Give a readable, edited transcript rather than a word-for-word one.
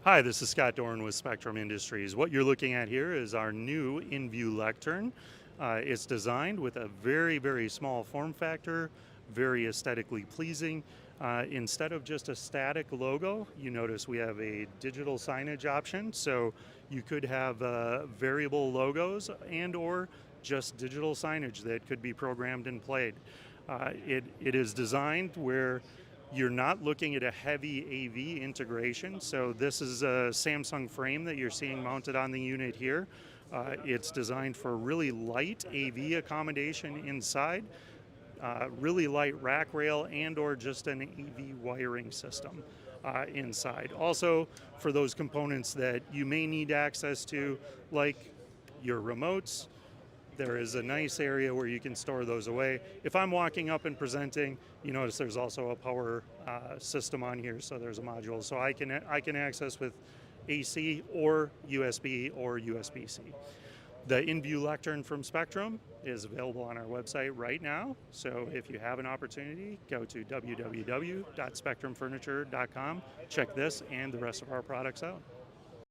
Hi, this is Scott Dorn with Spectrum Industries. What you're looking at here is our new InVue Lectern. It's designed with a very small form factor, very aesthetically pleasing. Instead of just a static logo, you notice we have a digital signage option, so you could have variable logos and or just digital signage that could be programmed and played. It is designed where you're not looking at a heavy AV integration. So this is a Samsung frame that you're seeing mounted on the unit here. It's designed for really light AV accommodation inside, really light rack rail and or just an AV wiring system inside. Also, for those components that you may need access to, like your remotes, there is a nice area where you can store those away. If I'm walking up and presenting, you notice there's also a power system on here, so there's a module. So I can access with AC or USB or USB-C. The InVue Lectern from Spectrum is available on our website right now. So if you have an opportunity, go to www.spectrumfurniture.com, check this and the rest of our products out.